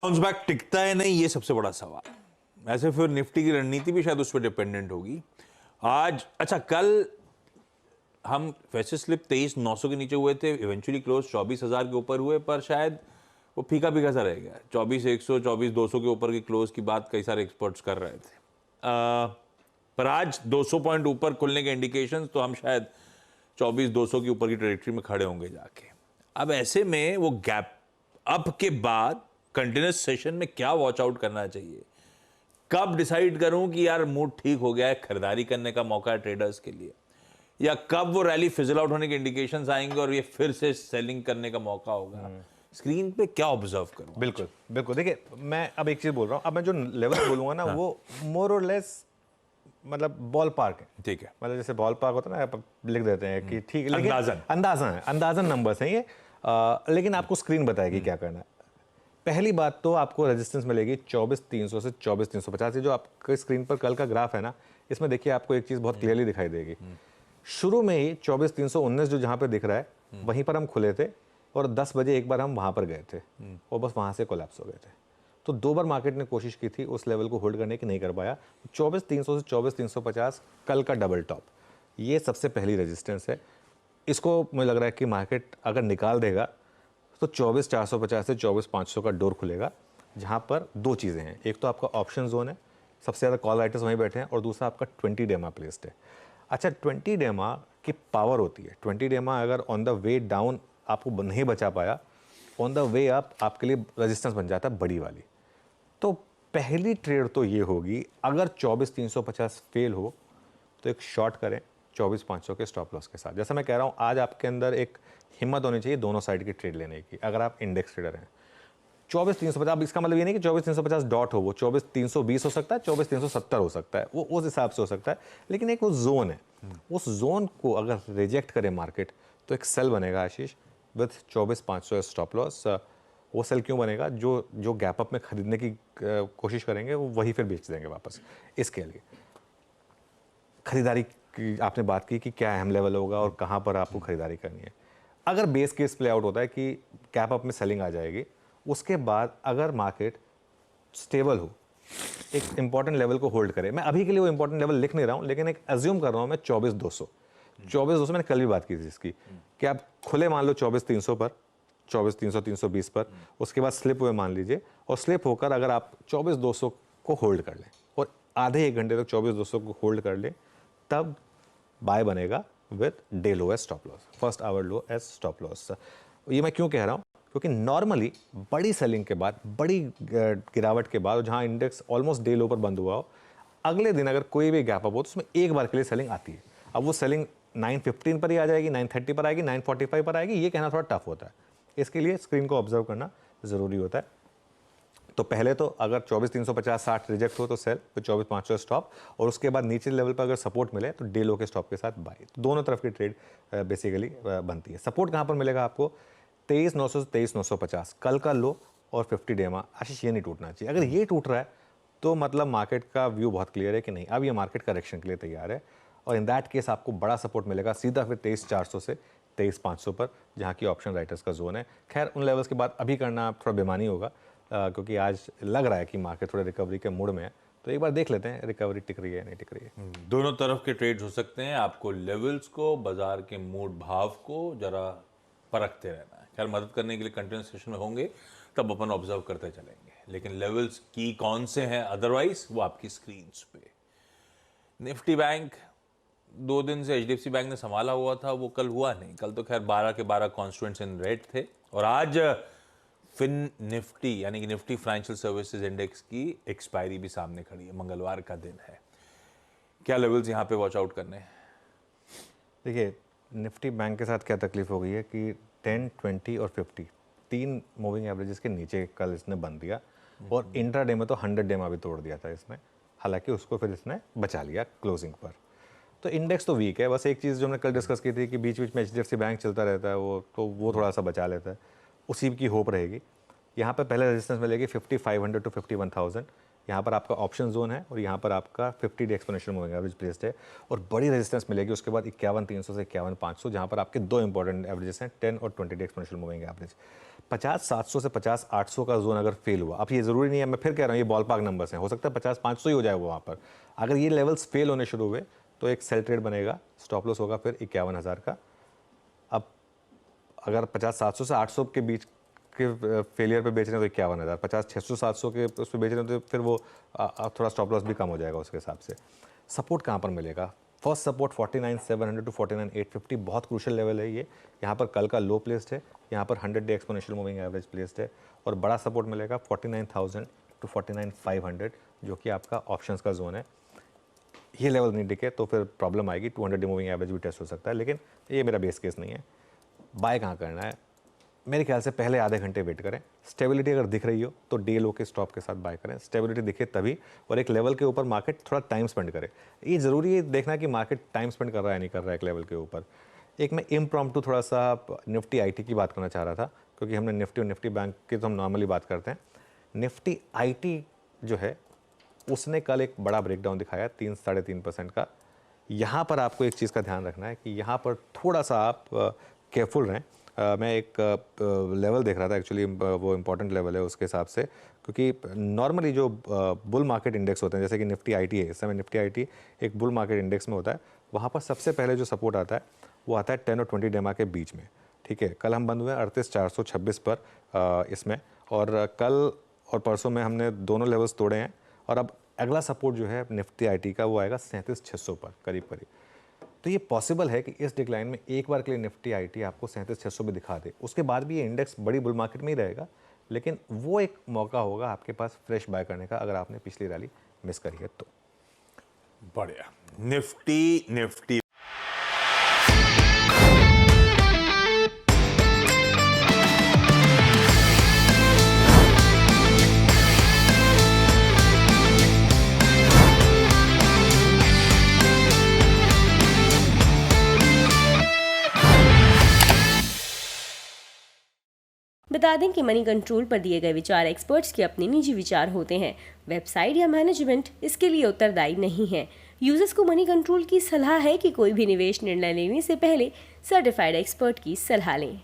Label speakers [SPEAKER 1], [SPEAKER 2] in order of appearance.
[SPEAKER 1] Bounce back टिकता है नहीं, ये सबसे बड़ा सवाल। ऐसे फिर निफ्टी की रणनीति भी शायद उस पर डिपेंडेंट होगी। आज अच्छा, कल हम वैसे स्लिप 23,900 के नीचे हुए थे, इवेंचुअली क्लोज 24,000 के ऊपर हुए, पर शायद वो फीका फीका सा रह गया। 24,100 24,200 के ऊपर की क्लोज की बात कई सारे एक्सपर्ट्स कर रहे थे। पर आज 200 पॉइंट ऊपर खुलने के इंडिकेशंस, तो हम शायद 24,200 के ऊपर की ट्रेजेक्टरी में खड़े होंगे जाके। अब ऐसे में वो गैप अप के बाद कंटिन्यूस सेशन में क्या वॉच आउट करना चाहिए, कब डिसाइड करूं कि यार मूड ठीक हो गया है, खरीदारी करने का मौका है ट्रेडर्स के लिए, या कब वो रैली फिजल आउट होने के इंडिकेशंस आएंगे और ये फिर से सेलिंग करने का मौका होगा, स्क्रीन पे क्या ऑब्जर्व करूं?
[SPEAKER 2] बिल्कुल बिल्कुल। देखिए, मैं अब एक चीज बोल रहा हूँ। अब मैं जो लेवल बोलूंगा ना, वो मोर और लेस मतलब बॉल पार्क है।
[SPEAKER 1] ठीक है,
[SPEAKER 2] मतलब जैसे बॉल पार्क होता है ना, आप लिख देते हैं कि ठीक है, लेकिन
[SPEAKER 1] अंदाजन
[SPEAKER 2] अंदाजन नंबर्स हैं ये। लेकिन आपको स्क्रीन बताएगी क्या करना है। पहली बात तो आपको रेजिस्टेंस मिलेगी 24,300 से 24,350। ये जो आपके स्क्रीन पर कल का ग्राफ है ना, इसमें देखिए आपको एक चीज बहुत क्लियरली दिखाई देगी। शुरू में ही 24,319 जो जहां पे दिख रहा है, वहीं पर हम खुले थे और 10 बजे एक बार हम वहां पर गए थे और बस वहां से कोलैप्स हो गए थे। तो दो बार मार्केट ने कोशिश की थी उस लेवल को होल्ड करने की, नहीं कर पाया। 24,300 से 24,350 कल का डबल टॉप, ये सबसे पहली रेजिस्टेंस है। इसको मुझे लग रहा है कि मार्केट अगर निकाल देगा तो 24,450 से 24,500 का डोर खुलेगा, जहां पर दो चीज़ें हैं। एक तो आपका ऑप्शन जोन है, सबसे ज़्यादा कॉल राइटर्स वहीं बैठे हैं, और दूसरा आपका 20 डेमा प्लेस्ड है। अच्छा, 20 डेमा की पावर होती है। 20 डेमा अगर ऑन द वे डाउन आपको नहीं बचा पाया, ऑन द वे अप आपके लिए रेजिस्टेंस बन जाता है बड़ी वाली। तो पहली ट्रेड तो ये होगी, अगर 24,350 फेल हो तो एक शॉर्ट करें 24,500 के स्टॉप लॉस के साथ। जैसा मैं कह रहा हूँ, आज आपके अंदर एक हिम्मत होनी चाहिए दोनों साइड की ट्रेड लेने की, अगर आप इंडेक्स ट्रेडर हैं। 24,350, अब इसका मतलब ये नहीं कि 24,350 डॉट हो, वो 24,320 हो सकता है, 24,370 हो सकता है, वो उस हिसाब से हो सकता है। लेकिन एक वो जोन है, उस जोन को अगर रिजेक्ट करे मार्केट तो एक सेल बनेगा आशीष, विथ 24,500 स्टॉप लॉस। वो सेल क्यों बनेगा? जो जो गैप अप में खरीदने की कोशिश करेंगे वो वही फिर बेच देंगे वापस। इसके लिए खरीदारी की आपने बात की कि क्या अहम लेवल होगा और कहाँ पर आपको खरीदारी करनी है। अगर बेस केस प्ले आउट होता है कि कैप अप में सेलिंग आ जाएगी, उसके बाद अगर मार्केट स्टेबल हो, एक इंपॉर्टेंट लेवल को होल्ड करे, मैं अभी के लिए वो इंपॉर्टेंट लेवल लिख नहीं रहा हूं, लेकिन एक अज्यूम कर रहा हूं मैं 24,200 मैंने कल भी बात की थी इसकी, कि आप खुले मान लो 24,300 पर, 24,300 320 पर, उसके बाद स्लिप हुए मान लीजिए, और स्लिप होकर अगर आप 24,200 को होल्ड कर लें और आधे एक घंटे तक 24,200 को होल्ड कर लें, तब बाय बनेगा with day low as stop loss, first hour low as stop loss. ये मैं क्यों कह रहा हूं? क्योंकि नॉर्मली बड़ी सेलिंग के बाद, बड़ी गिरावट के बाद, जहां इंडेक्स ऑलमोस्ट डे लो पर बंद हुआ हो, अगले दिन अगर कोई भी गैप अप हो तो उसमें एक बार के लिए सेलिंग आती है। अब वो सेलिंग 9:15 पर ही आ जाएगी, 9:30 पर आएगी, 9:45 पर आएगी, ये कहना थोड़ा टफ होता है। इसके लिए स्क्रीन को ऑब्जर्व करना जरूरी होता है। तो पहले तो अगर 24,350 60 रिजेक्ट हो तो सेल, फिर 24,500 स्टॉप, और उसके बाद नीचे लेवल पर अगर सपोर्ट मिले तो डे लो के स्टॉप के साथ बाय। तो दोनों तरफ की ट्रेड बेसिकली बनती है। सपोर्ट कहाँ पर मिलेगा आपको? 23,900 से 23,950 कल का लो, और 50 डेमा। आशीष, ये नहीं टूटना चाहिए। अगर ये टूट रहा है तो मतलब मार्केट का व्यू बहुत क्लियर है कि नहीं, अब ये मार्केट करेक्शन के लिए तैयार है, और इन दैट केस आपको बड़ा सपोर्ट मिलेगा सीधा फिर 23,400 से 23,500 पर, जहाँ की ऑप्शन राइटर्स का जोन है। खैर, उन लेवल्स के बाद अभी करना थोड़ा बेमानी होगा, क्योंकि आज लग रहा है कि मार्केट थोड़ा रिकवरी के मूड में है। तो एक बार देख लेते हैं रिकवरी टिक रही है नहीं टिक रही है।
[SPEAKER 1] दोनों तरफ के ट्रेड्स हो सकते हैं। आपको लेवल्स को, बाजार के मूड भाव को जरा परखते रहना है। खैर, मदद करने के लिए कंटिन्यूस सेशन में होंगे, तब अपन ऑब्जर्व करते चलेंगे, लेकिन लेवल्स की कौन से हैं अदरवाइज वो आपकी स्क्रीन पे। निफ्टी बैंक 2 दिन से एचडीएफसी बैंक ने संभाला हुआ था, वो कल हुआ नहीं। कल तो खैर 12 के 12 कॉन्स्टिट्यूएंट्स इन रेड थे, और आज फिन निफ्टी यानी कि निफ्टी फाइनेंशियल सर्विसेज इंडेक्स की एक्सपायरी भी सामने खड़ी है, मंगलवार का दिन है। क्या लेवल्स यहाँ पे वॉच आउट करने हैं?
[SPEAKER 2] देखिए, निफ्टी बैंक के साथ क्या तकलीफ हो गई है कि 10, 20 और 50 तीन मूविंग एवरेजेस के नीचे कल इसने बंद दिया, और इंट्राडे में तो 100 डेमा भी तोड़ दिया था इसने। हालांकि उसको फिर इसने बचा लिया क्लोजिंग पर। तो इंडेक्स तो वीक है। बस एक चीज़ जो हमने कल डिस्कस की थी कि बीच बीच में एचडीएफसी बैंक चलता रहता है, वो थोड़ा सा बचा लेता है, उसी की होप रहेगी। यहाँ पर पहले रेजिस्टेंस मिलेगी 5,500 टू 51,000। यहाँ पर आपका ऑप्शन जोन है, और यहाँ पर आपका 50 day exponential moving average placed है, और बड़ी रेजिस्टेंस मिलेगी उसके बाद 51,300 से 51,500, जहाँ पर आपके दो इंपॉर्टेंट एवरेजेस हैं, 10 और 20 डे एक्सपोनेंशियल मूविंग एवरेज। 50-700 से 50-800 का जोन अगर फेल हुआ, अब ये ज़रूरी नहीं है, मैं फिर कह रहा हूँ ये बॉल पार्क नंबर्स हैं, हो सकता है 50-500 ही हो जाए वो वहाँ पर। अगर ये लेवल्स फेल होने शुरू हुए तो एक सेल ट्रेड बनेगा, स्टॉप लॉस होगा फिर 51,000 का। अब अगर 50-700 से 800 के बीच के फेलियर पे बेच रहे हैं तो 51,000, 50-600-700 के उस पर बेच रहे हैं तो फिर वो थोड़ा स्टॉप लॉस भी कम हो जाएगा उसके हिसाब से। सपोर्ट कहाँ पर मिलेगा? फर्स्ट सपोर्ट 49,700 टू 49,850 बहुत क्रूशल लेवल है ये। यहाँ पर कल का लो प्लेस्ड है, यहाँ पर 100 day exponential moving average placed है, और बड़ा सपोर्ट मिलेगा 49,000 टू 49,500 जो कि आपका ऑप्शंस का जोन है। ये लेवल नहीं दिखे तो फिर प्रॉब्लम आएगी, 200 डे मूविंग एवरेज भी टेस्ट हो सकता है, लेकिन ये मेरा बेस केस नहीं है। बाय कहाँ करना है? मेरे ख्याल से पहले आधे घंटे वेट करें, स्टेबिलिटी अगर दिख रही हो तो डे लो के स्टॉप के साथ बाय करें, स्टेबिलिटी दिखे तभी, और एक लेवल के ऊपर मार्केट थोड़ा टाइम स्पेंड करे। ये ज़रूरी है देखना कि मार्केट टाइम स्पेंड कर रहा है नहीं कर रहा है एक लेवल के ऊपर। एक मैं इम्प्रॉम्प्टू थोड़ा सा निफ्टी आईटी की बात करना चाह रहा था, क्योंकि हमने निफ्टी और निफ्टी बैंक की तो हम नॉर्मली बात करते हैं। निफ्टी आईटी जो है उसने कल एक बड़ा ब्रेकडाउन दिखाया 3-3.5% का। यहाँ पर आपको एक चीज़ का ध्यान रखना है कि यहाँ पर थोड़ा सा आप केयरफुल रहें। मैं एक लेवल देख रहा था एक्चुअली, वो इम्पॉर्टेंट लेवल है उसके हिसाब से, क्योंकि नॉर्मली जो बुल मार्केट इंडेक्स होते हैं जैसे कि निफ्टी आईटी है, इस समय निफ्टी आईटी एक बुल मार्केट इंडेक्स में होता है, वहाँ पर सबसे पहले जो सपोर्ट आता है वो आता है 10 और 20 डेमा के बीच में। ठीक है, कल हम बंद हुए 38,426 पर इसमें, और कल और परसों में हमने दोनों लेवल्स तोड़े हैं, और अब अगला सपोर्ट जो है निफ्टी आईटी का वो आएगा 37,600 पर करीब करीब। तो ये पॉसिबल है कि इस डिक्लाइन में एक बार के लिए निफ्टी आईटी आपको 37,600 भी दिखा दे, उसके बाद भी ये इंडेक्स बड़ी बुल मार्केट में ही रहेगा, लेकिन वो एक मौका होगा आपके पास फ्रेश बाय करने का अगर आपने पिछली रैली मिस करी है तो।
[SPEAKER 1] बढ़िया। निफ्टी
[SPEAKER 3] बता दें कि मनी कंट्रोल पर दिए गए विचार एक्सपर्ट्स के अपने निजी विचार होते हैं। वेबसाइट या मैनेजमेंट इसके लिए उत्तरदायी नहीं है। यूजर्स को मनी कंट्रोल की सलाह है कि कोई भी निवेश निर्णय लेने से पहले सर्टिफाइड एक्सपर्ट की सलाह लें।